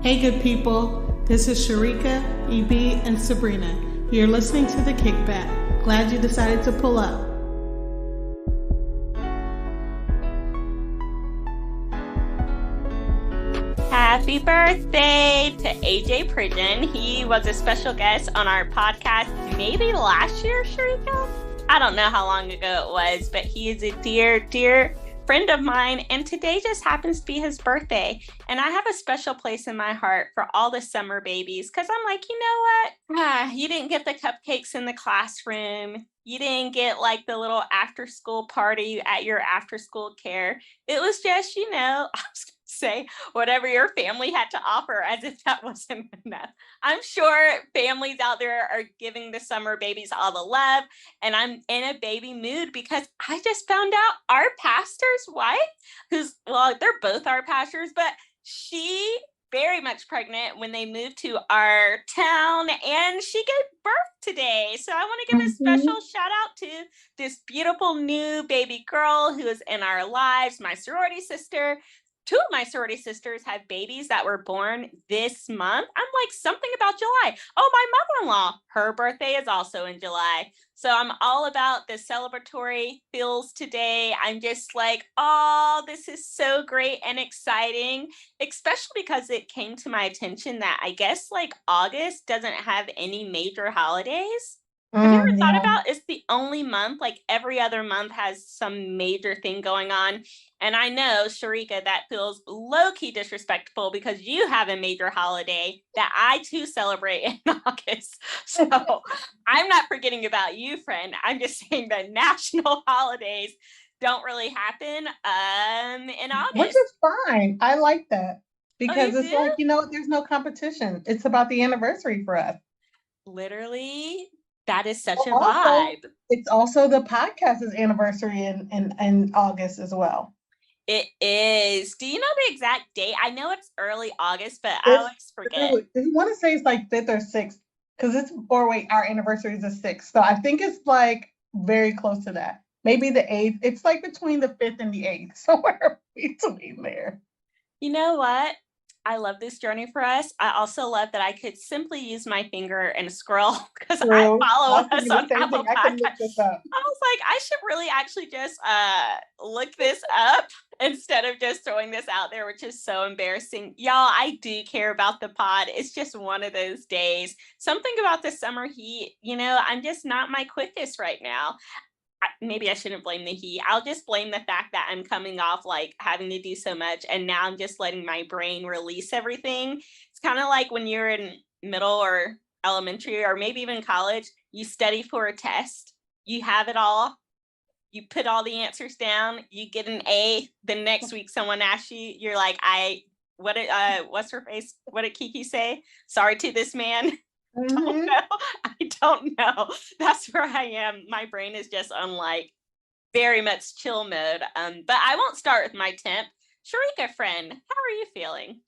Hey good people, this is Sharika, EB, and Sabrina. You're listening to The Kickback. Glad you decided to pull up. Happy birthday to AJ Pridgeon. He was a special guest on our podcast maybe last year, Sharika? I don't know how long ago it was, but he is a dear, dear friend of mine, and today just happens to be his birthday. And I have a special place in my heart for all the summer babies, because I'm like, you know what? You didn't get the cupcakes in the classroom. You didn't get like the little after school party at your after school care. It was just, I was going to say whatever your family had to offer, as if that wasn't enough. I'm sure families out there are giving the summer babies all the love, and I'm in a baby mood because I just found out our pastor's wife, they're both our pastors, but she very much pregnant when they moved to our town, and she gave birth today. So I want to give a special shout out to this beautiful new baby girl who is in our lives, my sorority sister. Two of my sorority sisters have babies that were born this month. I'm like, something about July. Oh, my mother-in-law, her birthday is also in July. So I'm all about the celebratory feels today. I'm just like, oh, this is so great and exciting, especially because it came to my attention that I guess like August doesn't have any major holidays. Have you ever thought about it's the only month, like every other month has some major thing going on? And I know, Sharika, that feels low-key disrespectful because you have a major holiday that I too celebrate in August. So I'm not forgetting about you, friend. I'm just saying that national holidays don't really happen in August. Which is fine. I like that because it's do? like, there's no competition. It's about the anniversary for us. Literally. That is such a vibe. It's also the podcast's anniversary in August as well. It is. Do you know the exact date? I know it's early August, but I always forget. I want to say it's like 5th or 6th because our anniversary is the 6th. So I think it's like very close to that. Maybe the 8th. It's like between the 5th and the 8th. Somewhere between there. You know what? I love this journey for us. I also love that I could simply use my finger and scroll because I follow us on Apple Podcasts. I was like, I should really actually just look this up instead of just throwing this out there, which is so embarrassing. Y'all, I do care about the pod. It's just one of those days. Something about the summer heat, I'm just not my quickest right now. Maybe I shouldn't blame the heat. I'll just blame the fact that I'm coming off like having to do so much, and now I'm just letting my brain release everything. It's kind of like when you're in middle or elementary or maybe even college, you study for a test, you have it all, you put all the answers down, you get an A. The next week someone asks you, you're like, what's her face? What did Kiki say? Sorry to this man. I don't know. That's where I am. My brain is just on like very much chill mode. But I won't start with my temp. Sharika, friend, how are you feeling?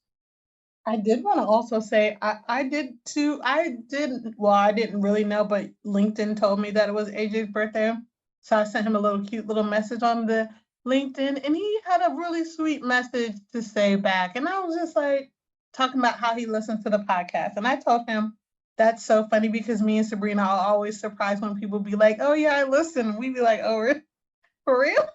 I did want to also say I did too. I didn't really know, but LinkedIn told me that it was AJ's birthday. So I sent him a cute little message on the LinkedIn, and he had a really sweet message to say back. And I was just like talking about how he listens to the podcast. And I told him, that's so funny because me and Sabrina are always surprised when people be like, oh yeah, I listen. We be like, oh, for real?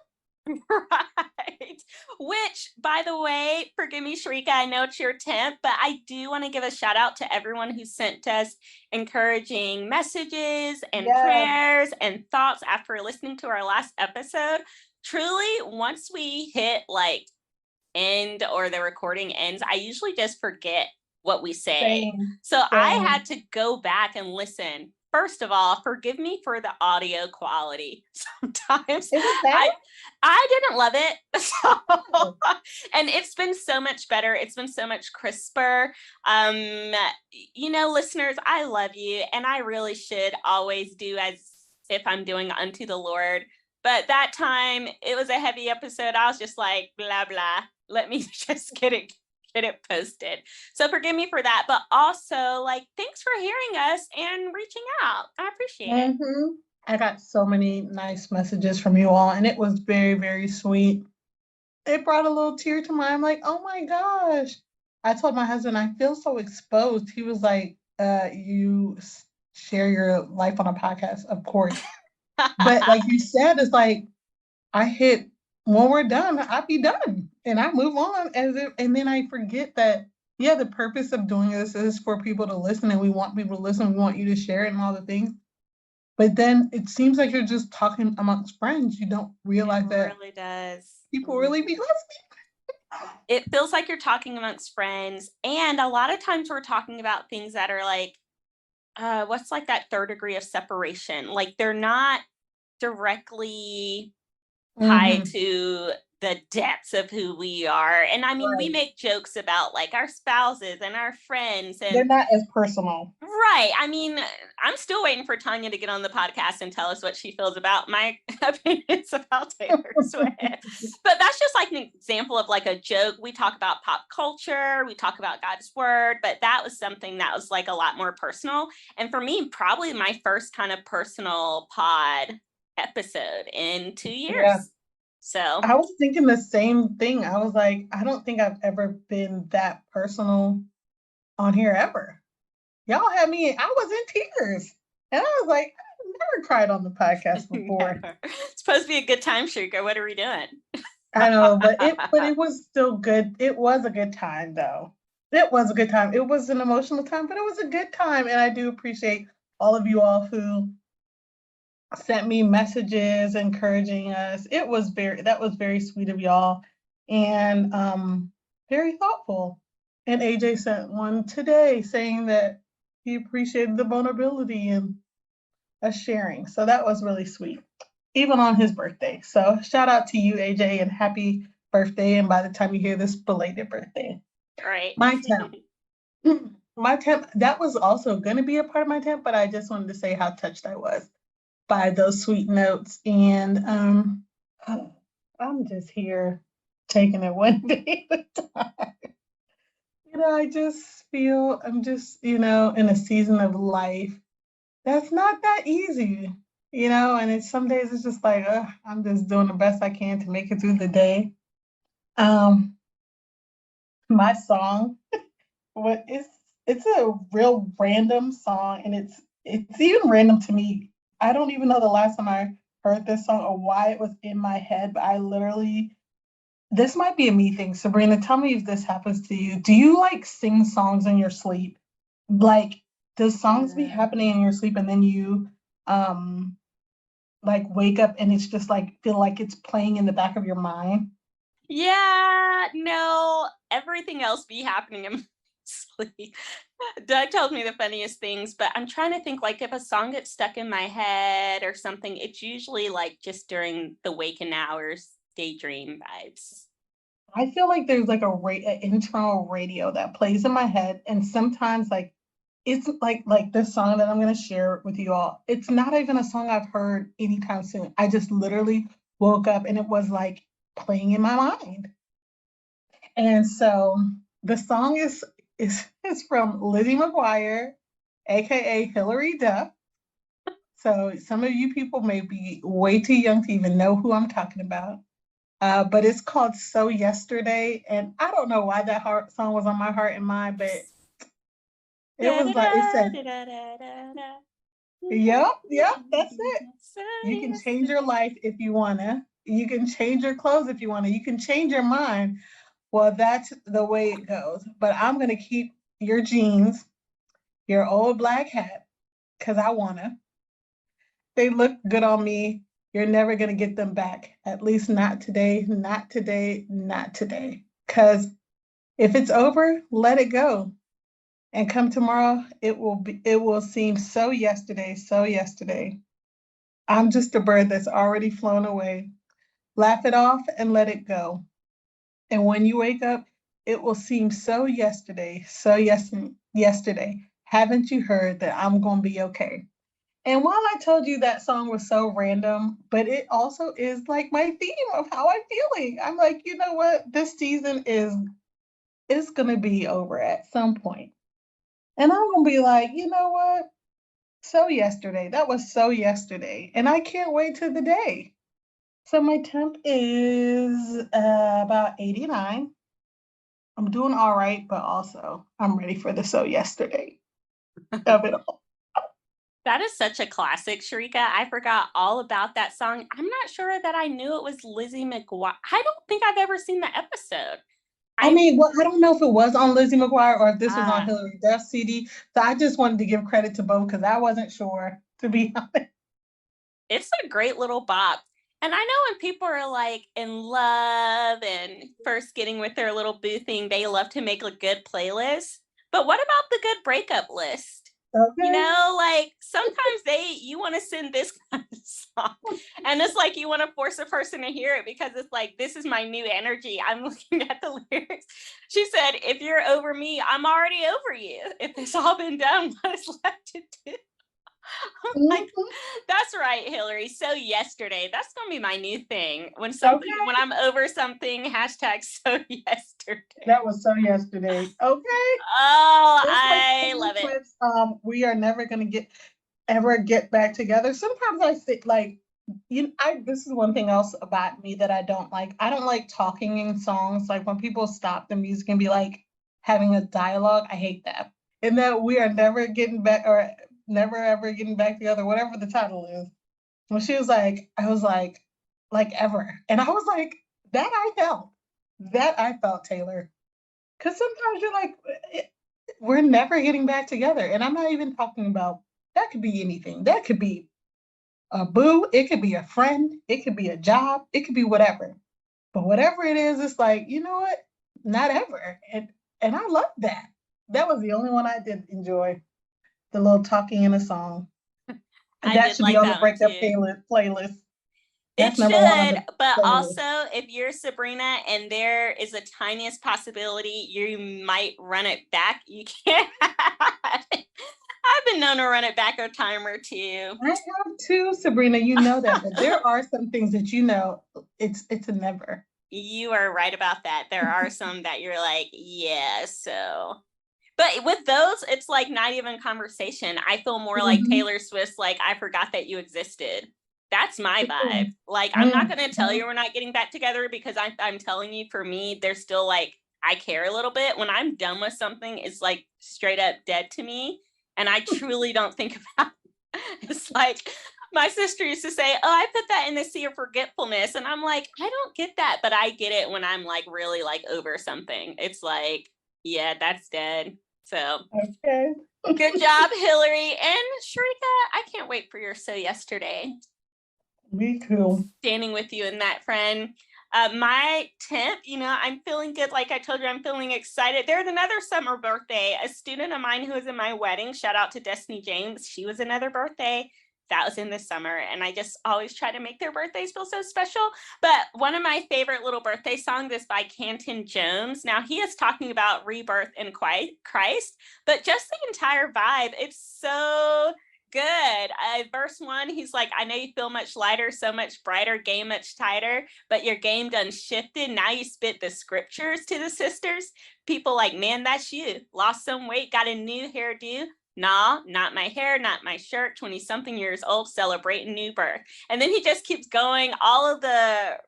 Right. Which, by the way, forgive me, Sharika, I know it's your temp, but I do want to give a shout out to everyone who sent us encouraging messages and prayers and thoughts after listening to our last episode. Truly, once we hit like end or the recording ends, I usually just forget what we say. So I had to go back and listen. First of all, forgive me for the audio quality. Sometimes I didn't love it. And it's been so much better. It's been so much crisper. Listeners, I love you. And I really should always do as if I'm doing unto the Lord. But that time it was a heavy episode. I was just like, blah, blah. Let me just get it posted. So forgive me for that, but also like thanks for hearing us and reaching out. I appreciate it. I got so many nice messages from you all, and it was very, very sweet. It brought a little tear to my eye. I'm like, oh my gosh, I told my husband, I feel so exposed. He was like, share your life on a podcast, of course. But like you said, it's like I hit when we're done, I be done and I move on and then I forget that yeah, the purpose of doing this is for people to listen and we want people to listen, we want you to share it and all the things. But then it seems like you're just talking amongst friends. You don't realize that really does. people really be listening. It feels like you're talking amongst friends, and a lot of times we're talking about things that are like what's like that third degree of separation, like they're not directly tied to the depths of who we are. And I mean, we make jokes about like our spouses and our friends, and they're not as personal. Right. I mean, I'm still waiting for Tanya to get on the podcast and tell us what she feels about my opinions about Taylor Swift. But that's just like an example of like a joke. We talk about pop culture, we talk about God's word, but that was something that was like a lot more personal. And for me, probably my first kind of personal pod episode in 2 years. Yeah. So I was thinking the same thing. I was like, I don't think I've ever been that personal on here ever. Y'all had me, I was in tears. And I was like, I've never cried on the podcast before. It's supposed to be a good time, Shrika. What are we doing? I know, but it was still good. It was a good time though. It was a good time. It was an emotional time, but it was a good time. And I do appreciate all of you all who sent me messages encouraging us. That was very sweet of y'all and very thoughtful. And AJ sent one today saying that he appreciated the vulnerability and us sharing. So that was really sweet, even on his birthday. So shout out to you, AJ, and happy birthday. And by the time you hear this, belated birthday. Right. My temp, that was also going to be a part of my temp, but I just wanted to say how touched I was by those sweet notes. And I'm just here taking it one day at a time. I just feel I'm just, in a season of life that's not that easy, and it's some days it's just like, I'm just doing the best I can to make it through the day. My song, it's a real random song, and it's even random to me. I don't even know the last time I heard this song or why it was in my head, but this might be a me thing. Sabrina, tell me if this happens to you. Do you like sing songs in your sleep? Like, does songs be happening in your sleep and then you like wake up and it's just like feel like it's playing in the back of your mind? Yeah, no, everything else be happening in my sleep. Doug tells me the funniest things, but I'm trying to think, like, if a song gets stuck in my head or something, it's usually like just during the waking hours, daydream vibes. I feel like there's like an internal radio that plays in my head, and sometimes like it's like this song that I'm going to share with you all. It's not even a song I've heard anytime soon. I just literally woke up and it was like playing in my mind. And so the song is from Lizzie McGuire, aka Hilary Duff. So some of you people may be way too young to even know who I'm talking about. But it's called So Yesterday. And I don't know why that song was on my heart and mind, but it was like, it said, yep, that's it. You can change your life if you want to. You can change your clothes if you want to. You can change your mind. Well, that's the way it goes. But I'm going to keep your jeans, your old black hat, because I want to. They look good on me. You're never going to get them back. At least not today, not today, not today. Because if it's over, let it go. And come tomorrow, it will seem so yesterday, so yesterday. I'm just a bird that's already flown away. Laugh it off and let it go. And when you wake up, it will seem so yesterday, so yesterday. Haven't you heard that I'm going to be okay? And while I told you that song was so random, but it also is like my theme of how I'm feeling. I'm like, you know what? This season is going to be over at some point. And I'm going to be like, you know what? So yesterday, that was so yesterday. And I can't wait till the day. So my temp is about 89. I'm doing all right, but also I'm ready for the So Yesterday of it all. That is such a classic, Sharika. I forgot all about that song. I'm not sure that I knew it was Lizzie McGuire. I don't think I've ever seen the episode. I mean, well, I don't know if it was on Lizzie McGuire or if this was on Ah. Hillary Duff's CD. So I just wanted to give credit to both because I wasn't sure, to be honest. It's a great little bop. And I know when people are like in love and first getting with their little boo thing, they love to make a good playlist. But what about the good breakup list? You Okay. know, like sometimes you want to send this kind of song, and it's like you want to force a person to hear it because it's like, this is my new energy. I'm looking at the lyrics. She said, if you're over me, I'm already over you. If it's all been done, what is left to do? Like, that's right, Hillary. So yesterday, that's gonna be my new thing. When I'm over something, hashtag so yesterday. That was So Yesterday. Okay. Oh, Just like I love it. Swift's, we are never gonna ever get back together. Sometimes I think like this is one thing else about me that I don't like. I don't like talking in songs. Like when people stop the music and be like having a dialogue, I hate that. And that we are never getting back or never ever getting back together, whatever the title is. When she was like, I was like ever. And I was like, that I felt, Taylor. Because sometimes you're like, we're never getting back together. And I'm not even talking about, that could be anything. That could be a boo. It could be a friend. It could be a job. It could be whatever. But whatever it is, it's like, you know what? Not ever. And I love that. That was the only one I did enjoy. The little talking in a song. And that should be on the breakup playlist. It should, but also if you're Sabrina and there is the tiniest possibility you might run it back, you can't. I've been known to run it back a time or two. I have too, Sabrina. You know that, but there are some things that you know it's a never. You are right about that. There are some that you're like, yeah, so. But with those, it's like not even conversation. I feel more like Taylor Swift's like, I forgot that you existed. That's my vibe. Like, I'm not going to tell you we're not getting back together because I'm telling you, for me, there's still like, I care a little bit. When I'm done with something, it's like straight up dead to me. And I truly don't think about it. It's like, my sister used to say, oh, I put that in the sea of forgetfulness. And I'm like, I don't get that. But I get it when I'm like really like over something. It's like, yeah, that's dead. So okay. Good job, Hillary. And Sharika, I can't wait for your So Yesterday. Me too. Standing with you in that, friend. My 10th, I'm feeling good. Like I told you, I'm feeling excited. There's another summer birthday. A student of mine who was in my wedding, shout out to Destiny James. She was another birthday. That was in the summer. And I just always try to make their birthdays feel so special. But one of my favorite little birthday songs is by Canton Jones. Now, he is talking about rebirth in Christ, but just the entire vibe, it's so good. Verse 1, he's like, I know you feel much lighter, so much brighter, game much tighter, but your game done shifted. Now you spit the scriptures to the sisters. People like, man, that's you. Lost some weight, got a new hairdo. Nah, not my hair, not my shirt. 20-something years old, celebrating new birth. And then he just keeps going. All of the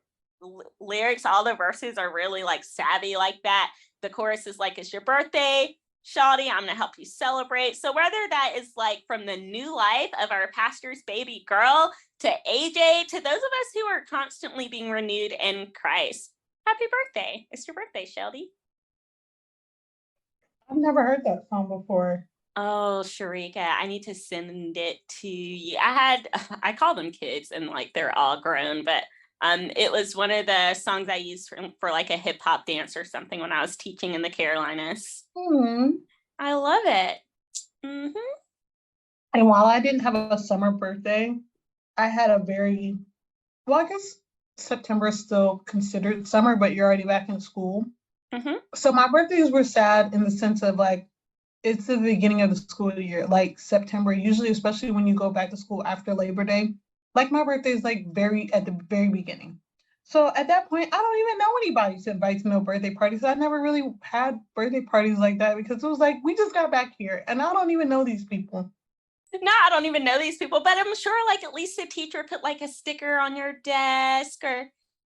lyrics, all the verses are really like savvy like that. The chorus is like, it's your birthday, shawty, I'm gonna help you celebrate. So whether that is like from the new life of our pastor's baby girl to AJ, to those of us who are constantly being renewed in Christ, happy birthday. It's your birthday, Shelby. I've never heard that song before. Oh, Sharika, I need to send it to you. I call them kids and like they're all grown, but it was one of the songs I used for like a hip hop dance or something when I was teaching in the Carolinas. I love it. And while I didn't have a summer birthday, I had a very, well, I guess September is still considered summer, but you're already back in school. So my birthdays were sad in the sense of like, it's the beginning of the school year, like September, usually, especially when you go back to school after Labor Day. Like my birthday is like at the very beginning. So at that point, I don't even know anybody to invite to no birthday parties. I never really had birthday parties like that because it was like, we just got back here and I don't even know these people. No, I don't even know these people, but I'm sure like at least the teacher put like a sticker on your desk or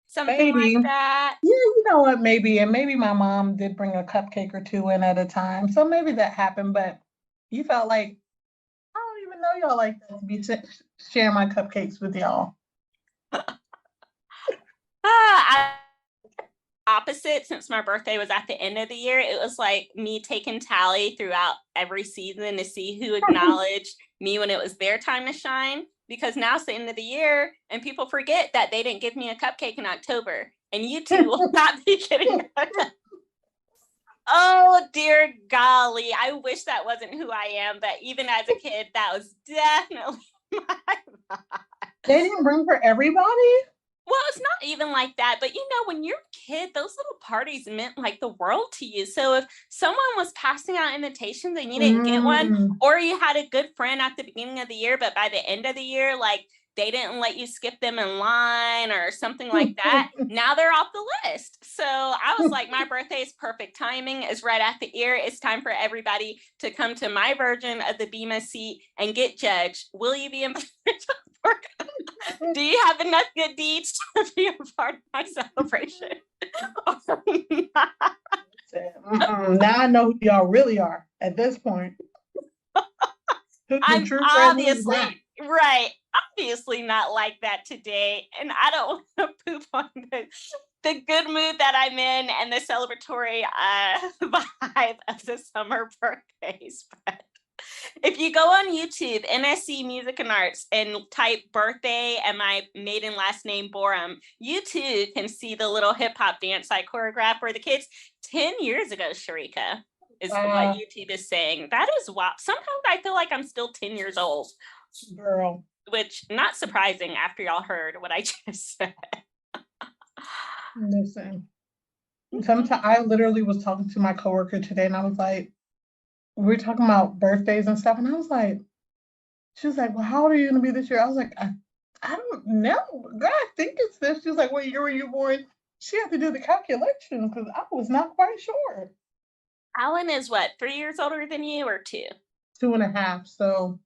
Something Maybe. like that. Yeah, you know what? Maybe. And maybe my mom did bring a cupcake or two in at a time. So maybe that happened. But you felt like, I don't even know y'all like that to be sharing my cupcakes with y'all. I opposite, since my birthday was at the end of the year, it was like me taking tally throughout every season to see who acknowledged me when it was their time to shine, because now it's the end of the year and people forget that they didn't give me a cupcake in October, and you two will not be getting a Oh dear golly, I wish that wasn't who I am, but even as a kid, that was definitely my vibe. They didn't bring for everybody? Well, it's not even like that, but when you're a kid, those little parties meant like the world to you. So if someone was passing out invitations and you didn't get one, or you had a good friend at the beginning of the year, but by the end of the year, like they didn't let you skip them in line or something like that, now they're off the list. So I was like, my birthday is perfect timing. It's right at the ear. It's time for everybody to come to my version of the Bema seat and get judged. Will you be invited? Do you have enough good deeds to be a part of my celebration? Now I know who y'all really are at this point. I'm obviously not like that today, and I don't want to poop on the good mood that I'm in and the celebratory vibe of the summer birthdays. But if you go on YouTube, NSC Music and Arts, and type birthday and my maiden last name Borum, you too can see the little hip hop dance I choreographed for the kids 10 years ago, Sharika, is what YouTube is saying. That is wild. Sometimes I feel like I'm still 10 years old. Girl. Which, not surprising after y'all heard what I just said. Listen, sometimes I literally was talking to my coworker today and I was like, we were talking about birthdays and stuff, and I was like, she was like, well, how old are you going to be this year? I was like, I don't know. God, I think it's this. She was like, what year were you born? She had to do the calculation because I was not quite sure. Alan is what, 3 years older than you or 2? 2.5. So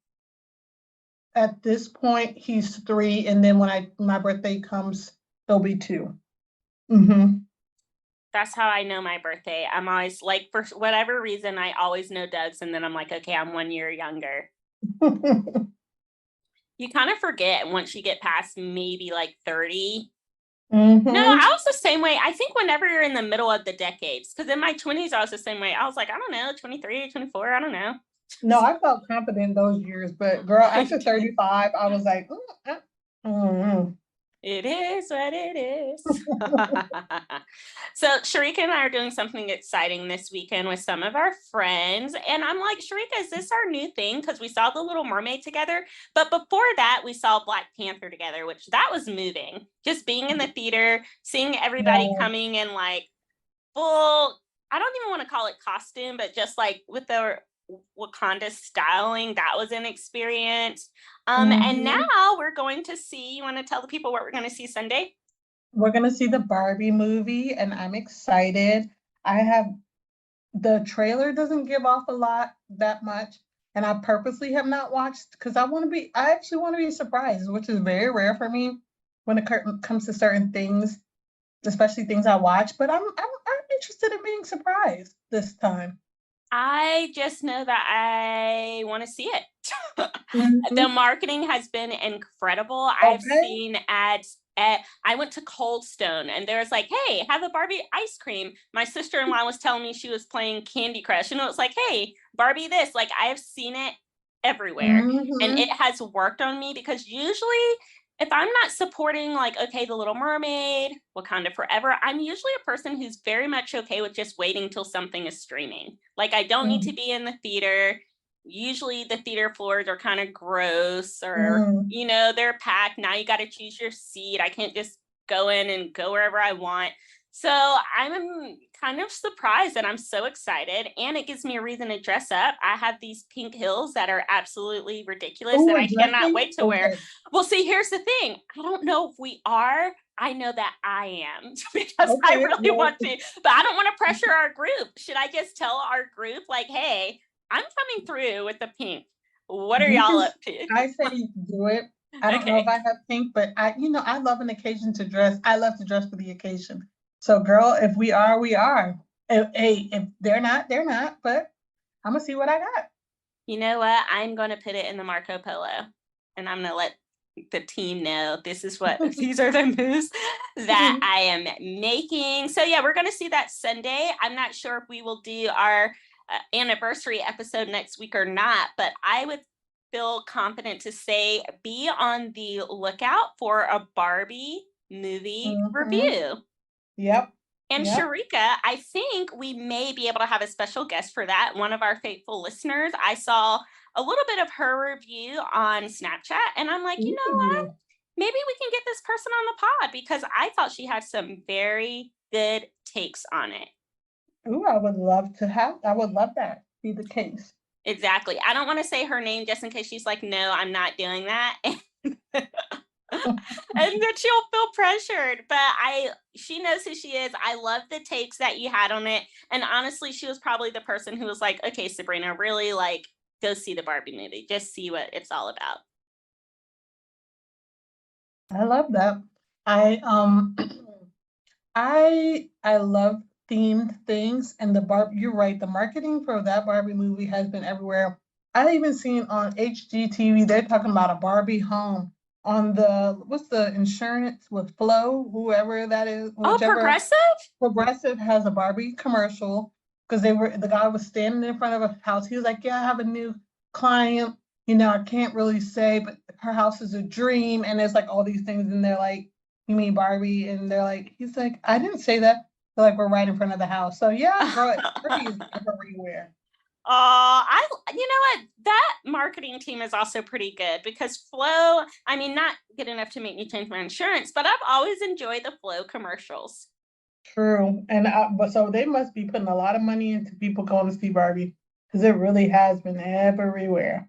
at this point, he's 3. And then when my birthday comes, he'll be 2. Mm-hmm. That's how I know my birthday. I'm always like, for whatever reason, I always know Doug's, and then I'm like, okay, I'm 1 year younger. You kind of forget once you get past maybe like 30. Mm-hmm. No, I was the same way. I think whenever you're in the middle of the decades, because in my 20s, I was the same way. I was like, I don't know, 23, 24, I don't know. No, I felt confident those years, but girl, after 35, I was like, It is what it is. So Sharika and I are doing something exciting this weekend with some of our friends. And I'm like, Sharika, is this our new thing? Because we saw The Little Mermaid together. But before that, we saw Black Panther together, which that was moving. Just being in the theater, seeing everybody coming in like full, I don't even want to call it costume, but just like with the Wakanda styling, that was an experience. And now we're going to see, you want to tell the people what we're going to see Sunday? We're going to see the Barbie movie, and I'm excited. The trailer doesn't give off that much, and I purposely have not watched because I actually want to be surprised, which is very rare for me when it comes to certain things, especially things I watch, but I'm interested in being surprised this time. I just know that I want to see it. The marketing has been incredible. Okay. I've seen ads. I went to Cold Stone and there was like, hey, have a Barbie ice cream. My sister-in-law was telling me she was playing Candy Crush. And it was like, hey, Barbie this. Like, I have seen it everywhere. And it has worked on me because usually if I'm not supporting like, okay, The Little Mermaid, Wakanda Forever, I'm usually a person who's very much okay with just waiting till something is streaming. Like, I don't need to be in the theater. Usually the theater floors are kind of gross or, they're packed. Now you got to choose your seat. I can't just go in and go wherever I want. So I'm kind of surprised and I'm so excited. And it gives me a reason to dress up. I have these pink heels that are absolutely ridiculous that I cannot wait to wear. Well, see, here's the thing. I don't know if we are. I know that I am because I really want to, but I don't want to pressure our group. Should I just tell our group like, hey, I'm coming through with the pink. What are y'all up to? I say do it. I don't know if Okay. I have pink, but I love an occasion to dress. I love to dress for the occasion. So, girl, if we are, we are. If they're not, they're not. But I'm gonna see what I got. You know what? I'm going to put it in the Marco Polo, and I'm going to let the team know these are the moves that I am making. So yeah, we're going to see that Sunday. I'm not sure if we will do our anniversary episode next week or not, but I would feel confident to say be on the lookout for a Barbie movie Mhm. review. Yep. And Yep. Sharika, I think we may be able to have a special guest for that. One of our faithful listeners, I saw a little bit of her review on Snapchat, and I'm like, you know what? Ooh. Maybe we can get this person on the pod because I thought she had some very good takes on it. Ooh, I would love that be the case. Exactly. I don't want to say her name just in case she's like, no, I'm not doing that. And that she'll feel pressured, but she knows who she is. I love the takes that you had on it, and honestly, she was probably the person who was like, okay, Sabrina, really, like, go see the Barbie movie, just see what it's all about. I love that. I I love themed things, and you're right, the marketing for that Barbie movie has been everywhere. I even seen on HGTV they're talking about a Barbie home on what's the insurance with Flo, whoever that is, Oh, whichever. Progressive? Progressive has a Barbie commercial because the guy was standing in front of a house. He was like, "Yeah, I have a new client. I can't really say, but her house is a dream." And there's like all these things, and they're like, "You mean Barbie?" And he's like, "I didn't say that." They're like, "We're right in front of the house." So yeah, girl, Barbie is everywhere. You know what? That marketing team is also pretty good because Flo, I mean, not good enough to make me change my insurance, but I've always enjoyed the Flo commercials. True, but so they must be putting a lot of money into people going to see Barbie because it really has been everywhere.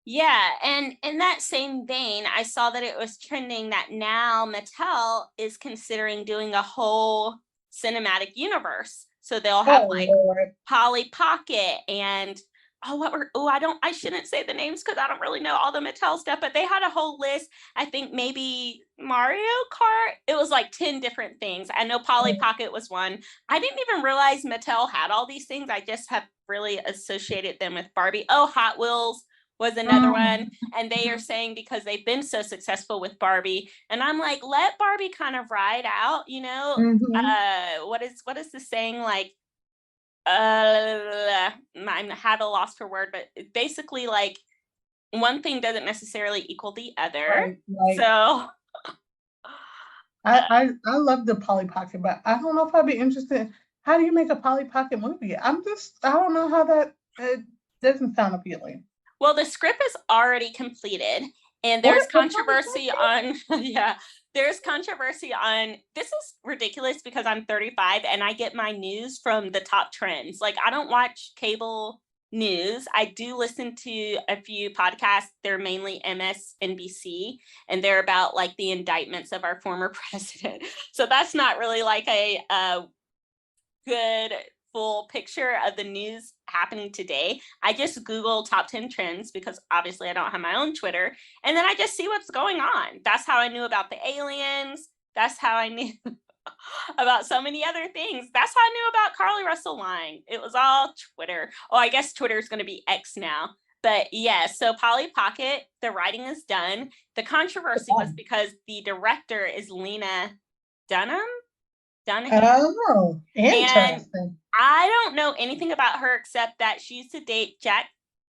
Yeah, and in that same vein, I saw that it was trending that now Mattel is considering doing a whole cinematic universe. So they'll have Oh like Lord. Polly Pocket and I shouldn't say the names because I don't really know all the Mattel stuff, but they had a whole list. I think maybe Mario Kart. It was like 10 different things. I know Polly Pocket was one. I didn't even realize Mattel had all these things. I just have really associated them with Barbie. Oh, Hot Wheels was another one. And they are saying because they've been so successful with Barbie. And I'm like, let Barbie kind of ride out, Mhm. what is the saying? Like, I had a loss for word, but basically like one thing doesn't necessarily equal the other. Right. So I love the Polly Pocket, but I don't know if I'd be interested. How do you make a Polly Pocket movie? I don't know how that it doesn't sound appealing. well, the script is already completed, and What? there's A Polly controversy Pocket? on, yeah, there's controversy on, this is ridiculous because I'm 35 and I get my news from the top trends. Like, I don't watch cable news. I do listen to a few podcasts. They're mainly MSNBC, and they're about like the indictments of our former president. So that's not really like a good full picture of the news happening today. I just Google top 10 trends because obviously I don't have my own Twitter. And then I just see what's going on. That's how I knew about the aliens. That's how I knew about so many other things. That's how I knew about Carly Russell lying. It was all Twitter. Oh, I guess Twitter is going to be X now. But yeah, so Polly Pocket, the writing is done. The controversy was because the director is Lena Dunham. Dunham. Oh, And interesting. I don't know anything about her except that she used to date Jack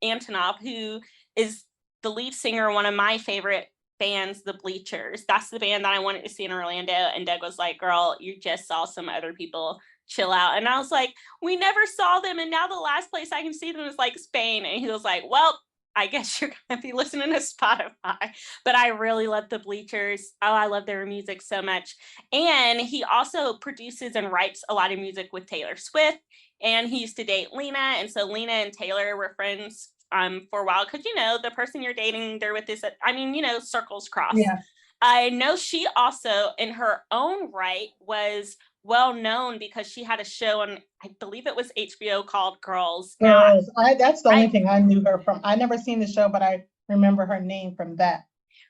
Antonoff, who is the lead singer of one of my favorite bands, The Bleachers. That's the band that I wanted to see in Orlando. And Doug was like, girl, you just saw some other people, chill out. And I was like, we never saw them. And now the last place I can see them is like Spain. And he was like, well, I guess you're going to be listening to Spotify. But I really love The Bleachers. Oh, I love their music so much. And he also produces and writes a lot of music with Taylor Swift. And he used to date Lena. And so Lena and Taylor were friends for a while. Because, the person you're dating, they're with this, circles cross. Yeah. I know she also, in her own right, was well known because she had a show on, I believe it was HBO called Girls. Now, Girls. That's the only I thing I knew her from. I never seen the show, but I remember her name from that.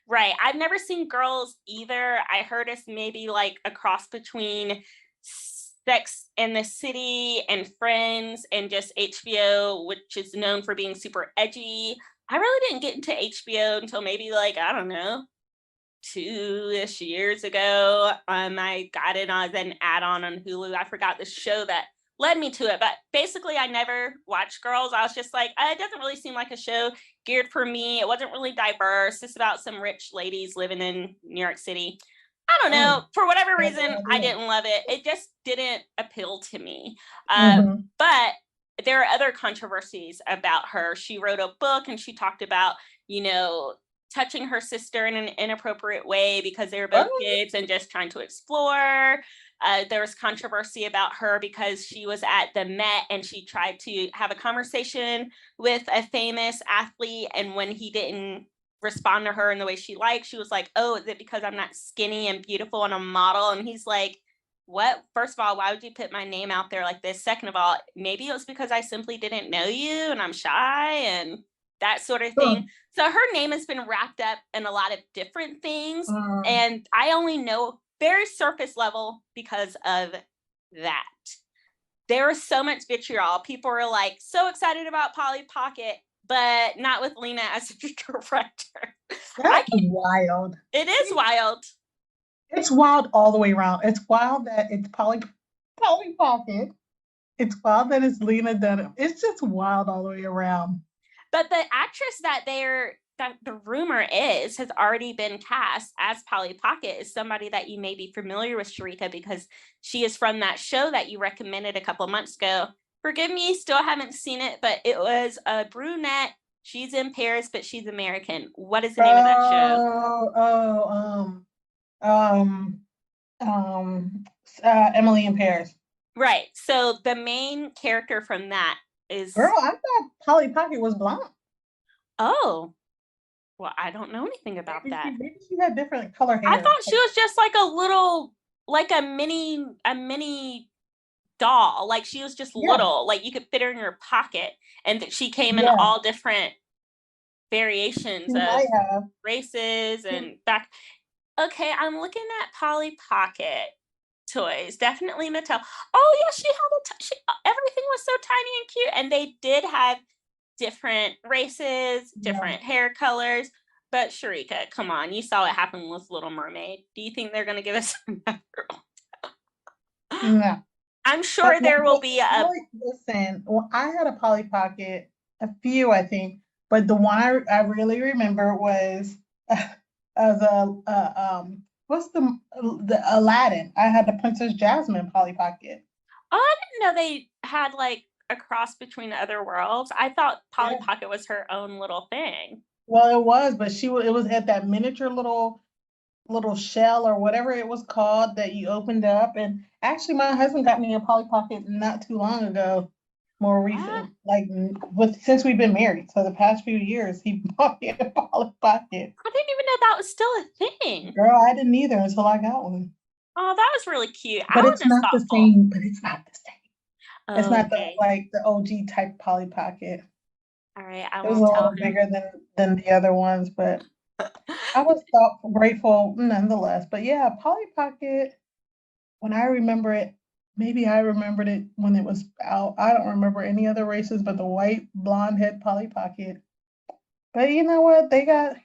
Right. I've never seen Girls either. I heard it's maybe like a cross between Sex and the City and Friends and just HBO, which is known for being super edgy. I really didn't get into HBO until maybe like, I don't know, 2-ish years ago. I got it as an add-on Hulu. I forgot the show that led me to it, but basically I never watched Girls. I was just like, it doesn't really seem like a show geared for me. It wasn't really diverse. It's about some rich ladies living in New York City. I don't know. For whatever reason, I didn't love it. It just didn't appeal to me. But there are other controversies about her. She wrote a book and she talked about, touching her sister in an inappropriate way because they were both kids and just trying to explore. There was controversy about her because she was at the Met and she tried to have a conversation with a famous athlete. And when he didn't respond to her in the way she liked, she was like, oh, is it because I'm not skinny and beautiful and a model? And he's like, what? First of all, why would you put my name out there like this? Second of all, maybe it was because I simply didn't know you and I'm shy and that sort of thing. So her name has been wrapped up in a lot of different things. And I only know very surface level because of that. There was so much vitriol. People were like so excited about Polly Pocket, but not with Lena as a director. That's wild. It is wild. It's wild all the way around. It's wild that it's Polly Pocket. It's wild that it's Lena Dunham. It's just wild all the way around. But the actress that the rumor has already been cast as Polly Pocket is somebody that you may be familiar with, Sharika, because she is from that show that you recommended a couple months ago. Forgive me, still haven't seen it, but it was a brunette. She's in Paris, but she's American. What is the name of that show? Emily in Paris. Right. So the main character from that is... Girl, I thought Polly Pocket was blonde. Oh. Well, I don't know anything about that. Maybe she had different color hair. I thought she was just like a little, like a mini doll. Like she was just little, like you could fit her in your pocket. And she came in all different variations of races and back. Okay, I'm looking at Polly Pocket toys. Definitely Mattel. Oh yeah, she had everything was so tiny and cute. And they did have different races, different hair colors. But Sharika, come on, you saw what happened with Little Mermaid. Do you think they're going to give us another one? No. I'm sure there will be a... Listen, well, I had a Polly Pocket, a few, I think, but the one I really remember was what's the Aladdin. I had the Princess Jasmine Polly Pocket. Oh, I didn't know they had like a cross between other worlds. I thought Polly Pocket was her own little thing. Well, it was, but it was at that miniature little shell or whatever it was called that you opened up. And actually, my husband got me a Polly Pocket not too long ago, more recent, since we've been married. So the past few years, he bought me a Polly Pocket. I didn't even know that was still a thing. Girl, I didn't either until I got one. Oh, that was really cute. But it's not the same. But it's not the same. It's not the OG type Polly Pocket. All right, it was a little bigger than the other ones, but I was grateful nonetheless. But yeah, Polly Pocket, when I remember it, maybe I remembered it when it was out. I don't remember any other races but the white blonde head Polly Pocket. But you know what? They got,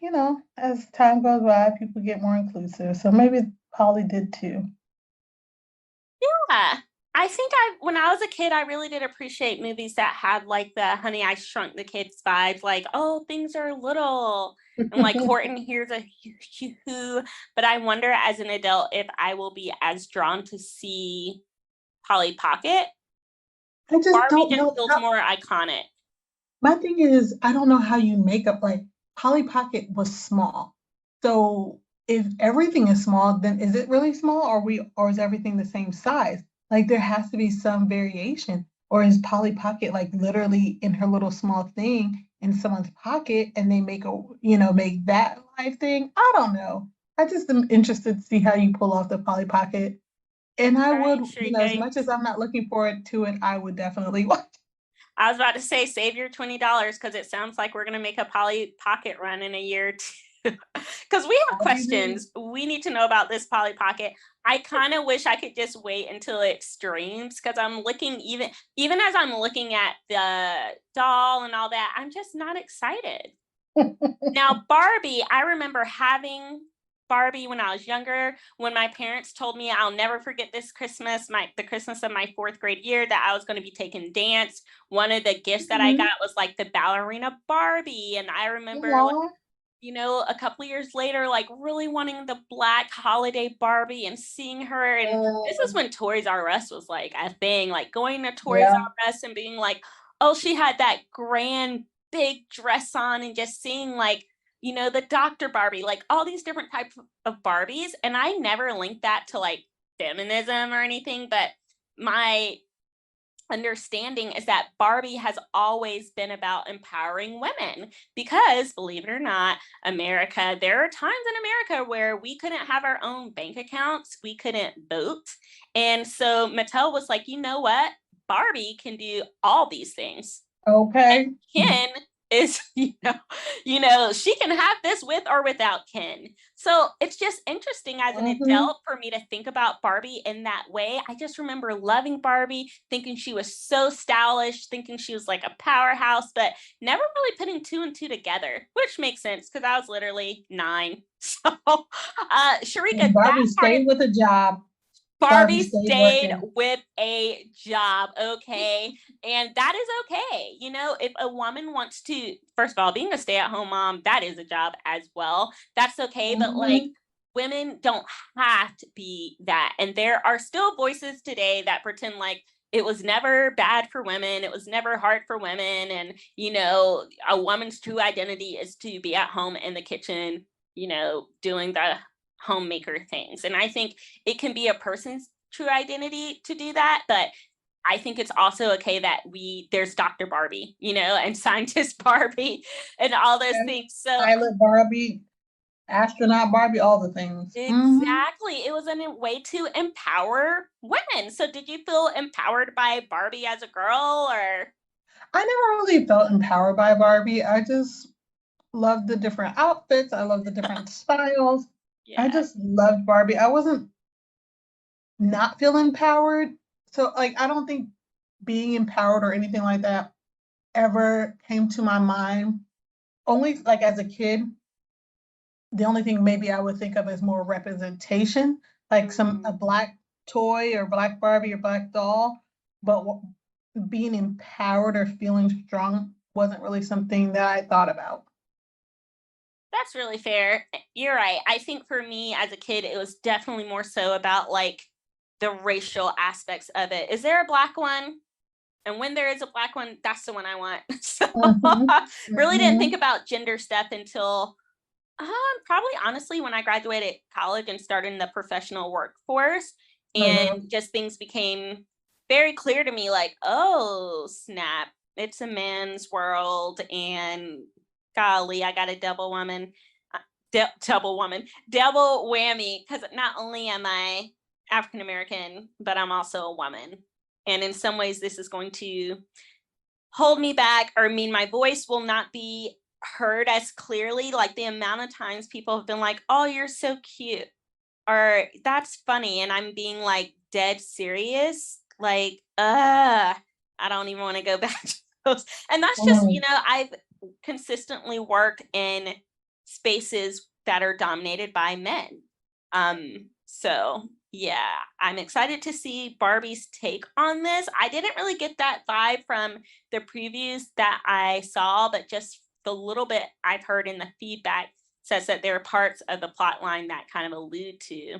as time goes by, people get more inclusive. So maybe Polly did too. Yeah. I think when I was a kid, I really did appreciate movies that had like the Honey, I Shrunk the Kids vibes, like, oh, things are little, and like Horton here's a hoo. But I wonder as an adult if I will be as drawn to see Polly Pocket. I just Barbie just feels more iconic. My thing is, I don't know how you make up, like, Polly Pocket was small. So if everything is small, then is it really small, or is everything the same size? Like, there has to be some variation. Or is Polly Pocket like literally in her little small thing in someone's pocket and they make that live thing? I don't know. I just am interested to see how you pull off the Polly Pocket. And I would, as much as I'm not looking forward to it, I would definitely watch. I was about to say, save your $20 because it sounds like we're going to make a Polly Pocket run in a year or two. because we have questions. We need to know about this Polly Pocket. I kind of wish I could just wait until it streams, because I'm looking, even as I'm looking at the doll and all that, I'm just not excited. Now, Barbie, I remember having Barbie when I was younger, when my parents told me, I'll never forget this Christmas, the Christmas of my 4th grade year, that I was going to be taking dance. One of the gifts that I got was like the ballerina Barbie. And I remember, like, you know, a couple of years later, like really wanting the black holiday Barbie and seeing her. And this is when Toys R Us was like a thing, like going to Toys R Us and being like, oh, she had that grand big dress on, and just seeing, like, you know, the Dr. Barbie, like all these different types of Barbies. And I never linked that to like feminism or anything, but my understanding is that Barbie has always been about empowering women, because, believe it or not, America, there are times in America where we couldn't have our own bank accounts, we couldn't vote. And so Mattel was like, you know what? Barbie can do all these things. Okay. And Ken is, you know, she can have this with or without Ken. So it's just interesting as an adult for me to think about Barbie in that way. I just remember loving Barbie, thinking she was so stylish, thinking she was like a powerhouse, but never really putting 2 and 2 together, which makes sense because I was literally 9. So, Sharika, Barbie stayed with a job. Barbie stayed with a job, okay? And that is okay. You know, if a woman wants to, first of all, being a stay-at-home mom, that is a job as well. That's okay. But like, women don't have to be that. And there are still voices today that pretend like it was never bad for women, it was never hard for women. And, you know, a woman's true identity is to be at home in the kitchen, you know, doing the homemaker things. And I think it can be a person's true identity to do that, but I think it's also okay that there's Dr. Barbie, you know, and scientist Barbie and all those things. So pilot Barbie, astronaut Barbie, all the things. Exactly. It was a way to empower women. So did you feel empowered by Barbie as a girl, or? I never really felt empowered by Barbie. I just loved the different outfits. I loved the different styles. Yeah. I just loved Barbie. I wasn't not feeling empowered. So like, I don't think being empowered or anything like that ever came to my mind. Only like as a kid, the only thing maybe I would think of is more representation, like a black toy or black Barbie or black doll. But being empowered or feeling strong wasn't really something that I thought about. That's really fair. You're right. I think for me as a kid, it was definitely more so about like the racial aspects of it. Is there a black one? And when there is a black one, that's the one I want. So really didn't think about gender stuff until probably honestly when I graduated college and started in the professional workforce, and just things became very clear to me, like, oh snap, it's a man's world, and golly, I got a double whammy, because not only am I African American, but I'm also a woman. And in some ways, this is going to hold me back, or mean my voice will not be heard as clearly. Like the amount of times people have been like, oh, you're so cute, or that's funny. And I'm being like dead serious. Like, I don't even want to go back to those. And that's just, you know, I've consistently worked in spaces that are dominated by men. So yeah, I'm excited to see Barbie's take on this. I didn't really get that vibe from the previews that I saw, but just the little bit I've heard in the feedback says that there are parts of the plot line that kind of allude to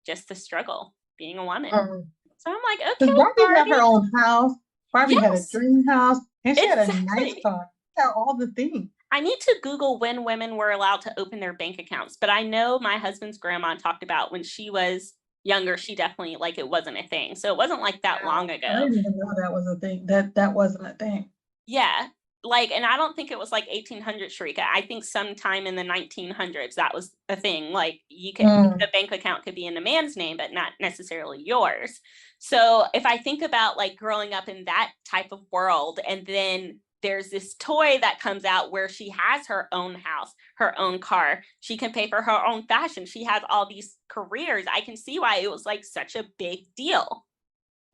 just the struggle being a woman. So I'm like, okay, Barbie had her own house. Barbie had a dream house, and she had a nice car. She had all the things. I need to Google when women were allowed to open their bank accounts, but I know my husband's grandma talked about when she was younger, she definitely, like, it wasn't a thing. So it wasn't like that long ago. I didn't even know that was a thing. That wasn't a thing. Yeah. Like, and I don't think it was like 1800, Sharika. I think sometime in the 1900s, that was a thing. Like, you could, the bank account could be in a man's name, but not necessarily yours. So if I think about like growing up in that type of world, and then there's this toy that comes out where she has her own house, her own car. She can pay for her own fashion. She has all these careers. I can see why it was like such a big deal.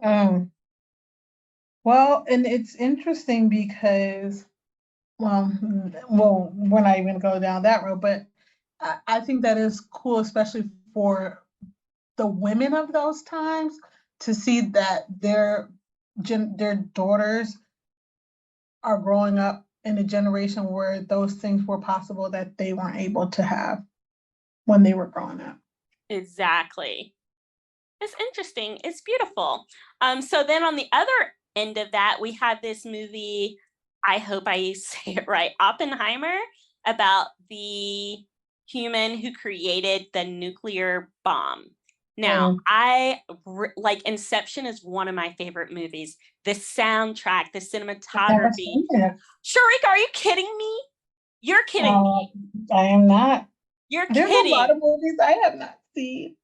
Um, well, and it's interesting because, we're not even go down that road, but I think that is cool, especially for the women of those times, to see that their daughters are growing up in a generation where those things were possible that they weren't able to have when they were growing up. Exactly. It's interesting. It's beautiful. So then on the other end of that, we have this movie, I hope I say it right, Oppenheimer, about the human who created the nuclear bomb. Now, like Inception is one of my favorite movies. The soundtrack, the cinematography. Sharika, are you kidding me? You're kidding me. I am not. You're There's kidding. a lot of movies I have not seen.